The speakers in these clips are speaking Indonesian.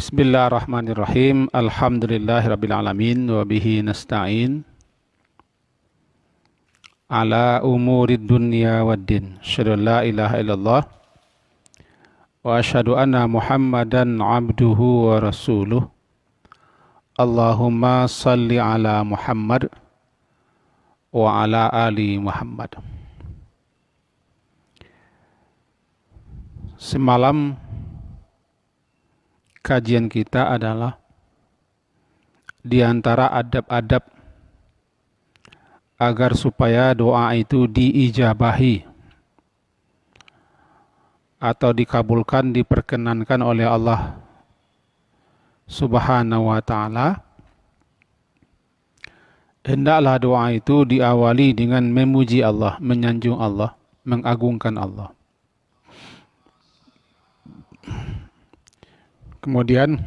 Bismillahirrahmanirrahim. Alhamdulillahirabbil alamin wa bihi nasta'in ala umurid dunya waddin. Asyhadu an la ilaha illallah wa asyhadu anna Muhammadan abduhu wa rasuluh. Allahumma salli ala Muhammad wa ala ali Muhammad. Semalam kajian kita adalah di antara adab-adab agar supaya doa itu diijabahi atau dikabulkan, diperkenankan oleh Allah Subhanahu wa ta'ala. Hendaklah doa itu diawali dengan memuji Allah, menyanjung Allah, mengagungkan Allah. Kemudian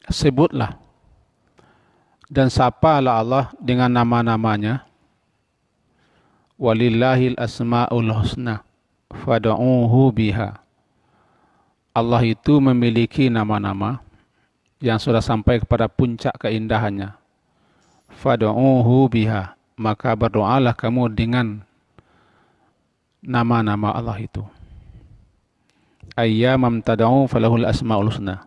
sebutlah dan sapalah Allah dengan nama-namanya. Walillahil asma'ul husna fad'uuhu biha. Allah itu memiliki nama-nama yang sudah sampai kepada puncak keindahannya. Fad'uuhu biha, maka berdoalah kamu dengan nama-nama Allah itu. Ayyamam tad'u falahul asma'ul husna.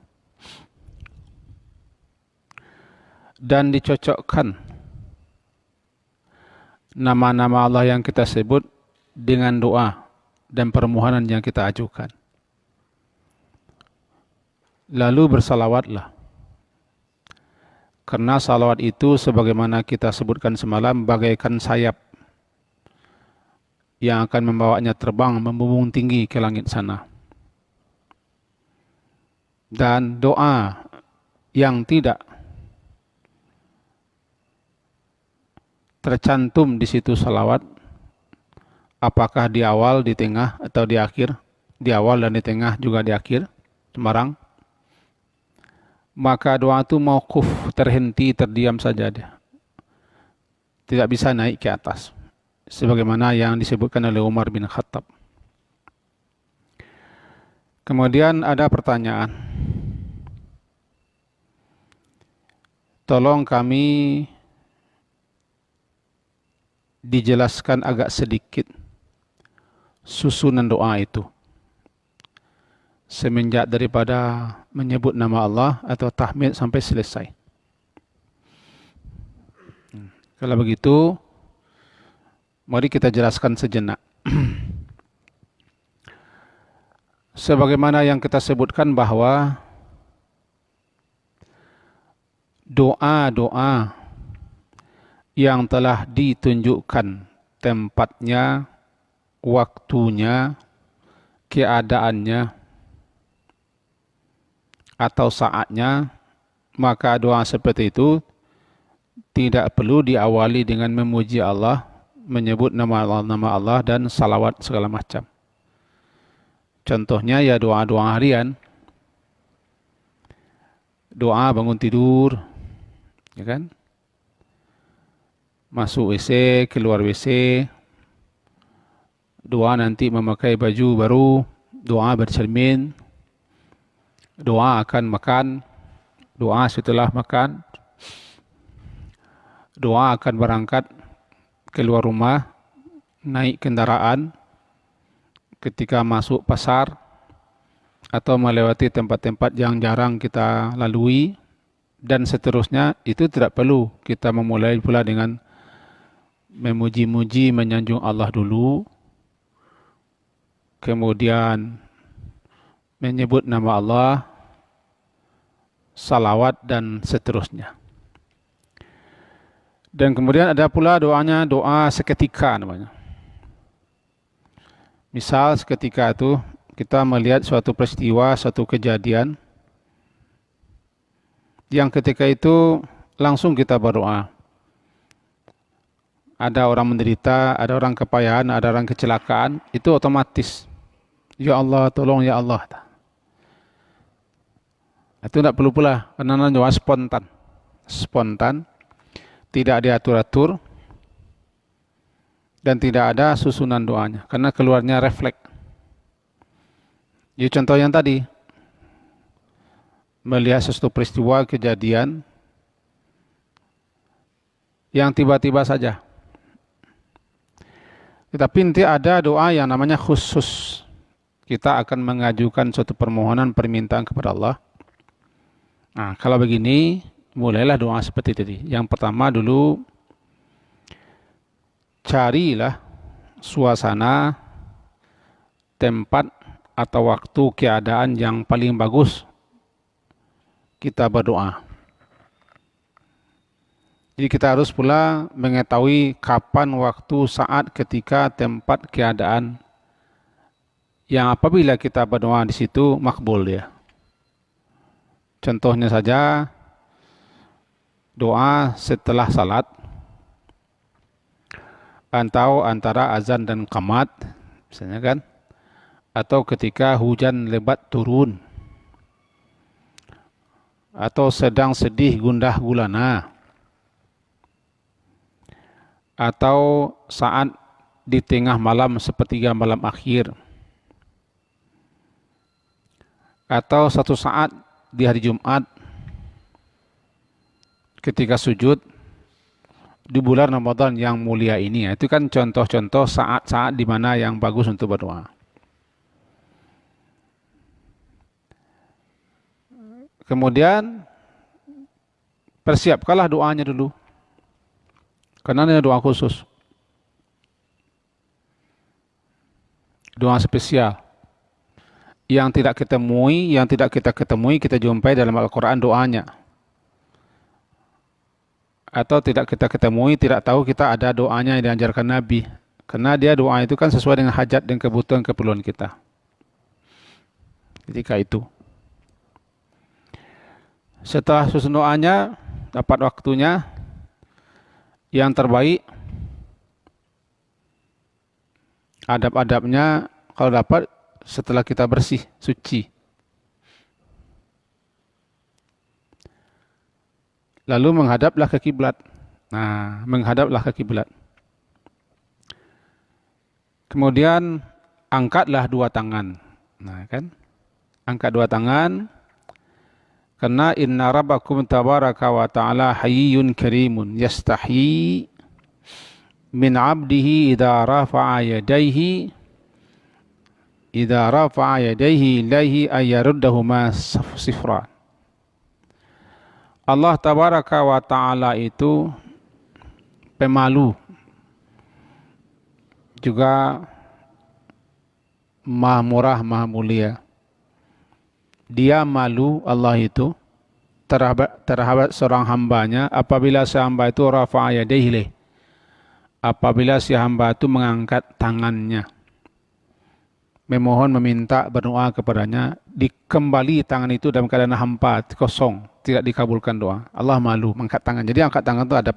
Dan dicocokkan nama-nama Allah yang kita sebut dengan doa dan permohonan yang kita ajukan. Lalu bersalawatlah. Karena salawat itu sebagaimana kita sebutkan semalam bagaikan sayap yang akan membawanya terbang membumbung tinggi ke langit sana. Dan doa yang tidak tercantum di situ salawat, apakah di awal, di tengah, atau di akhir, di awal dan di tengah juga di akhir, sembarang, maka doa itu mauquf, terhenti, terdiam saja dia. Tidak bisa naik ke atas. Sebagaimana yang disebutkan oleh Umar bin Khattab. Kemudian ada pertanyaan. Tolong kami dijelaskan agak sedikit susunan doa itu. Semenjak daripada menyebut nama Allah atau tahmid sampai selesai. Kalau begitu, mari kita jelaskan sejenak. Sebagaimana yang kita sebutkan bahwa doa-doa yang telah ditunjukkan tempatnya, waktunya, keadaannya, atau saatnya, maka doa seperti itu tidak perlu diawali dengan memuji Allah, menyebut nama Allah dan salawat segala macam. Contohnya ya doa-doa harian, doa bangun tidur, ya kan? Masuk WC, keluar WC, doa nanti memakai baju baru, doa bercermin, doa akan makan, doa setelah makan, doa akan berangkat keluar rumah, naik kendaraan, ketika masuk pasar, atau melewati tempat-tempat yang jarang kita lalui, dan seterusnya. Itu tidak perlu kita memulai pula dengan memuji-muji, menyanjung Allah dulu, kemudian menyebut nama Allah, salawat, dan seterusnya. Dan kemudian ada pula doanya doa seketika namanya. Misal seketika itu kita melihat suatu peristiwa, suatu kejadian, yang ketika itu langsung kita berdoa. Ada orang menderita, ada orang kepayahan, ada orang kecelakaan, itu otomatis. Ya Allah, tolong ya Allah. Itu tidak perlu pula, karena doa spontan. Spontan, tidak diatur-atur, dan tidak ada susunan doanya, karena keluarnya refleks. Jadi contoh yang tadi, melihat sesuatu peristiwa kejadian yang tiba-tiba saja. Tetapi nanti ada doa yang namanya khusus. Kita akan mengajukan suatu permohonan permintaan kepada Allah. Nah, kalau begini, mulailah doa seperti tadi. Yang pertama dulu, carilah suasana, tempat, atau waktu keadaan yang paling bagus kita berdoa. Jadi kita harus pula mengetahui kapan, waktu, saat, ketika, tempat, keadaan yang apabila kita berdoa di situ makbul dia. Contohnya saja doa setelah salat atau antara azan dan qamat, misalnya kan, atau ketika hujan lebat turun, atau sedang sedih gundah gulana, atau saat di tengah malam sepertiga malam akhir, atau satu saat di hari Jumat ketika sujud di bulan Ramadan yang mulia ini. Itu kan contoh-contoh saat-saat di mana yang bagus untuk berdoa. Kemudian persiapkanlah doanya dulu, karena ini doa khusus, doa spesial yang tidak kita ketemui kita jumpai dalam Al-Quran doanya, atau tidak kita ketemui, tidak tahu kita ada doanya yang diajarkan Nabi, karena dia doa itu kan sesuai dengan hajat dan kebutuhan keperluan kita ketika itu. Setelah susun doanya, dapat waktunya yang terbaik, adab-adabnya kalau dapat setelah kita bersih, suci. Lalu menghadaplah ke kiblat. Nah, menghadaplah ke kiblat. Kemudian angkatlah dua tangan. Nah, kan? Angkat dua tangan. Karena inna rabbakum tabaraka wa ta'ala hayyun karimun yastahi min 'abdihi idza rafa'a yadayhi ilaihi ayaruddahuma sifran. Allah tabaraka wa ta'ala itu pemalu, juga maha murah, maha mulia. Dia malu, Allah itu, terhadap seorang hambanya apabila si hamba itu rafa'a yadayhi, apabila si hamba itu mengangkat tangannya, memohon, meminta, berdoa kepadanya, dikembali tangan itu dalam keadaan hampa, kosong, tidak dikabulkan doa. Allah malu mengangkat tangan. Jadi angkat tangan itu adab.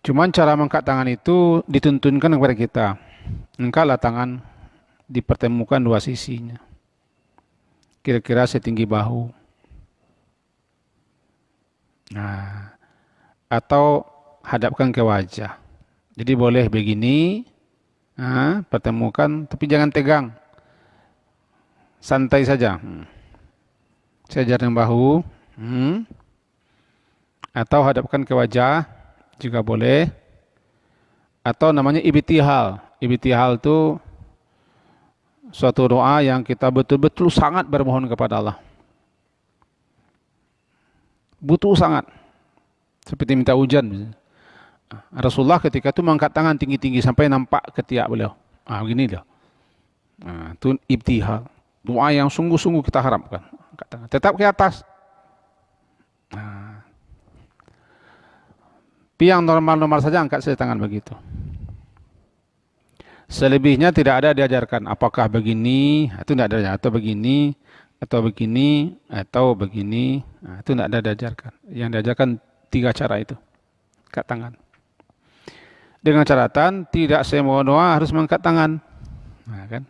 Cuman cara mengangkat tangan itu dituntunkan kepada kita. Angkatlah tangan, dipertemukan dua sisinya, kira-kira setinggi bahu. Nah, atau hadapkan ke wajah. Jadi boleh begini, pertemukan, tapi jangan tegang, santai saja. Sejajar dengan bahu, atau hadapkan ke wajah juga boleh. Atau namanya ibtihal. Ibtihal itu suatu doa yang kita betul-betul sangat bermohon kepada Allah. Butuh sangat. Seperti minta hujan. Rasulullah ketika itu mengangkat tangan tinggi-tinggi sampai nampak ketiak beliau. Begini dia. Itu ibtihal. Doa yang sungguh-sungguh kita harapkan. Angkat tangan. Tetap ke atas. Tapi yang normal-normal saja angkat saja tangan begitu. Selebihnya tidak ada diajarkan. Apakah begini, itu tidak ada, atau begini, atau begini, atau begini. Itu tidak ada diajarkan. Yang diajarkan 3 cara itu. Angkat tangan. Dengan catatan tidak semua doa harus mengangkat tangan. Kan?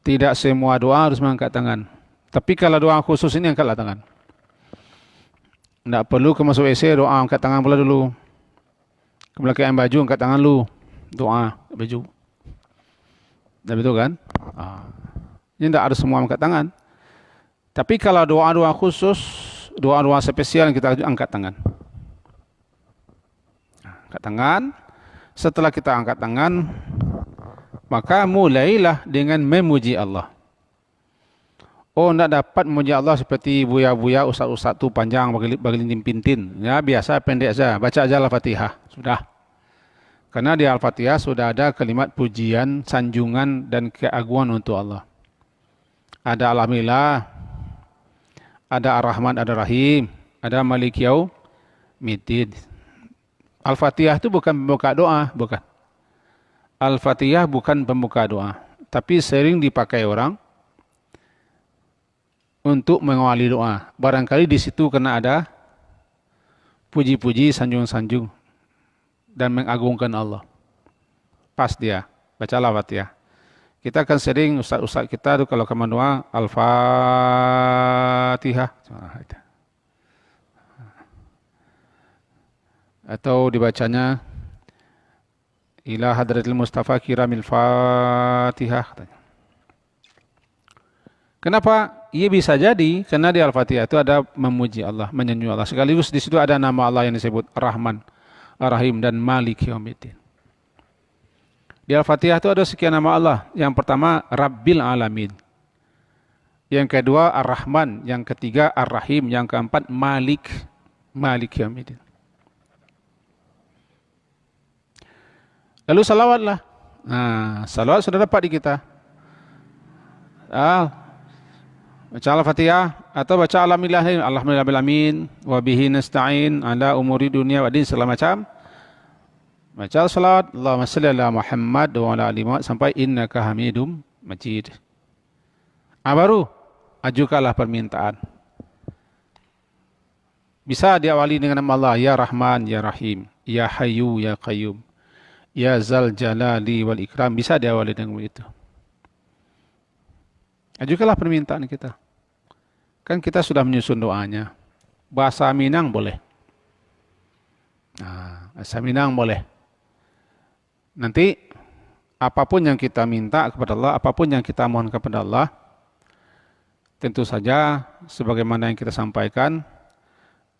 Tidak semua doa harus mengangkat tangan. Tapi kalau doa khusus ini angkatlah tangan. Tidak perlu ke masuk WC doa angkat tangan pula dulu. Kemudian baju angkat tangan dulu. Doa baju. Dan betul kan? Ini tidak harus semua angkat tangan. Tapi kalau doa-doa khusus, doa-doa spesial kita angkat tangan. Angkat tangan. Setelah kita angkat tangan, maka mulailah dengan memuji Allah. Oh, tidak dapat memuji Allah seperti buya-buya, ustaz-ustaz tu panjang bagi pintin. Ya, biasa pendek saja. Baca aja Al-Fatihah. Sudah. Karena di Al-Fatihah sudah ada kalimat pujian, sanjungan, dan keagungan untuk Allah. Ada Alhamdulillah, ada Ar-Rahman, ada Rahim, ada Malik Yaumiddin. Al-Fatihah itu bukan pembuka doa, bukan. Al-Fatihah bukan pembuka doa, tapi sering dipakai orang untuk mengawali doa. Barangkali di situ kena ada puji-puji, sanjung-sanjung dan mengagungkan Allah. Pas dia baca Al-Fatihah. Kita kan sering ustaz-ustaz kita tuh kalau kemana doa Al-Fatihah. Atau dibacanya ila hadratil Mustafa kiramil Fatihah. Kenapa? Ia bisa jadi karena di Al-Fatihah itu ada memuji Allah, menyanjung Allah. Sekaligus di situ ada nama Allah yang disebut Ar-Rahman, Ar-Rahim dan Malik Yaumiddin. Di Al-Fatihah itu ada sekian nama Allah. Yang pertama Rabbil Alamin. Yang kedua Ar-Rahman, yang ketiga Ar-Rahim, yang keempat Malik Yaumiddin. Lalu salawatlah. Nah, salawat sudah dapat di kita. Baca Al-Fatihah atau baca Alhamdulillahirrahmanirrahim wa bihi nasta'in ala umuri dunia wa din segala macam. Baca salawat Allahumma salli ala Muhammad wa ala ali Muhammad sampai innaka Hamidum Majid. Baru ajukanlah permintaan. Bisa diawali dengan nama Allah, ya Rahman, ya Rahim, ya Hayyu, ya Qayyum. Ya Zal Jalali wal Ikram, bisa diawali dengan begitu. Ajukanlah permintaan kita. Kan kita sudah menyusun doanya. Bahasa Minang boleh. Bahasa Minang boleh. Nanti apapun yang kita minta kepada Allah, apapun yang kita mohon kepada Allah, tentu saja sebagaimana yang kita sampaikan,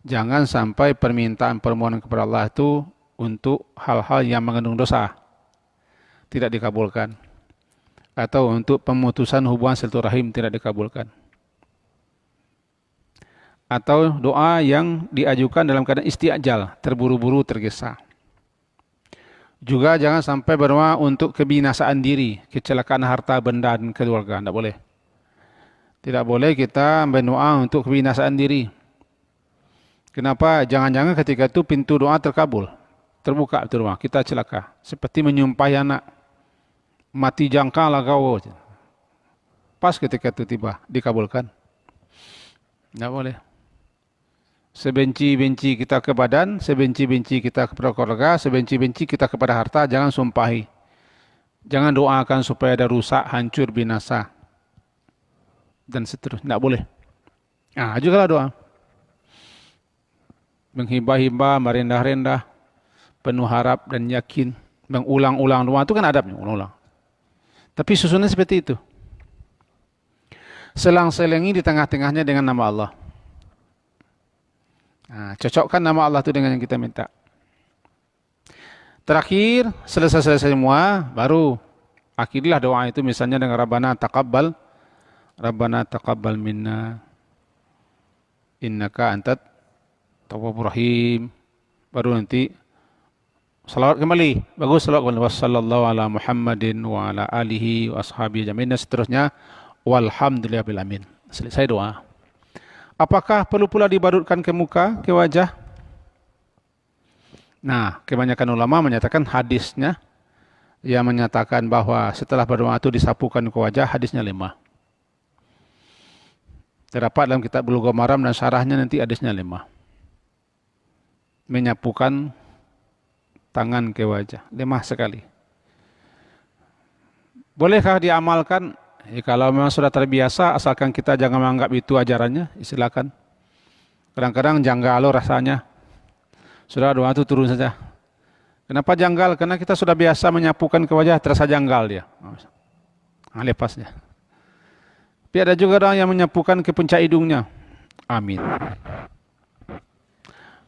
jangan sampai permintaan permohonan kepada Allah itu untuk hal-hal yang mengandung dosa tidak dikabulkan, atau untuk pemutusan hubungan silaturahim tidak dikabulkan, atau doa yang diajukan dalam keadaan isti'jal, terburu-buru, tergesa. Juga jangan sampai berdoa untuk kebinasaan diri, kecelakaan harta benda dan keluarga, tidak boleh. Tidak boleh kita berdoa untuk kebinasaan diri. Kenapa? Jangan-jangan ketika itu pintu doa terkabul. Terbuka itu rumah, kita celaka. Seperti menyumpahi anak, mati jangka lah kau. Pas ketika itu tiba, dikabulkan. Tidak boleh. Sebenci-benci kita ke badan, sebenci-benci kita kepada keluarga, sebenci-benci kita kepada harta, jangan sumpahi. Jangan doakan supaya ada rusak, hancur, binasa. Dan seterusnya, tidak boleh. Ajukanlah doa. Menghibah-hibah, merendah-rendah, penuh harap dan yakin, mengulang-ulang doa itu kan adabnya, ulang-ulang. Tapi susunnya seperti itu. Selang-selingi di tengah-tengahnya dengan nama Allah. Cocokkan nama Allah itu dengan yang kita minta. Terakhir, selesai semua, baru akhirilah doa itu misalnya dengan Rabbana taqabbal minna innaka antat tawwabur rahim. Baru nanti salawat kembali, bagus salawat kembali. Wassallallahu ala Muhammadin wa ala alihi wa ashabihi jami'in, dan seterusnya. Walhamdulillahil alamin. Selesai doa. Apakah perlu pula dibarutkan ke muka, ke wajah? Nah, kebanyakan ulama menyatakan hadisnya yang menyatakan bahwa setelah berdoa itu disapukan ke wajah, hadisnya 5. Terdapat dalam kitab Bulughul Maram dan syarahnya nanti hadisnya 5. Menyapukan tangan ke wajah, 5 sekali. Bolehkah diamalkan? Kalau memang sudah terbiasa, asalkan kita jangan menganggap itu ajarannya, silakan. Kadang-kadang janggal rasanya. Sudah doa itu turun saja. Kenapa janggal? Karena kita sudah biasa menyapukan ke wajah, terasa janggal dia. Lepasnya. Tapi ada juga orang yang menyapukan ke puncak hidungnya. Amin.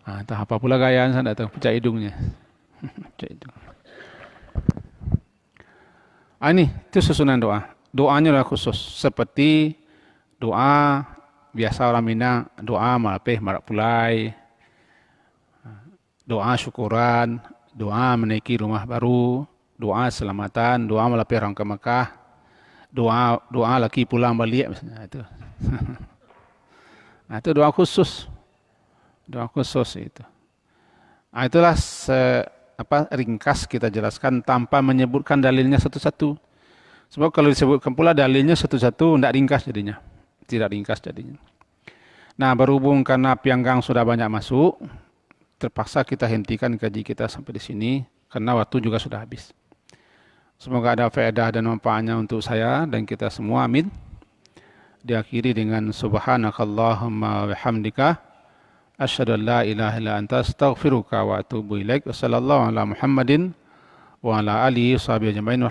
Entah apa pula gayaan saya tahu puncak hidungnya. Puncak hidung. Ini itu susunan doa. Doanya adalah khusus seperti doa biasa orang Minang, doa malapeh marak pulai, doa syukuran, doa menaiki rumah baru, doa selamatan, doa malapeh orang ke Mekah, doa laki pulang balik misalnya itu. Itu doa khusus. Doa khusus itu. Itulah ringkas kita jelaskan tanpa menyebutkan dalilnya satu-satu. Sebab kalau disebutkan pula dalilnya satu-satu tidak ringkas jadinya. Tidak ringkas jadinya. Nah, berhubung karena pianggang sudah banyak masuk, terpaksa kita hentikan kaji kita sampai di sini karena waktu juga sudah habis. Semoga ada faedah dan manfaatnya untuk saya dan kita semua. Amin. Diakhiri dengan subhanakallahumma wa bihamdika asyhadu an la ilaha illa anta astaghfiruka wa atubu ilaik. Wassallallahu ala Muhammadin wa ala alihi washabihi ajmain.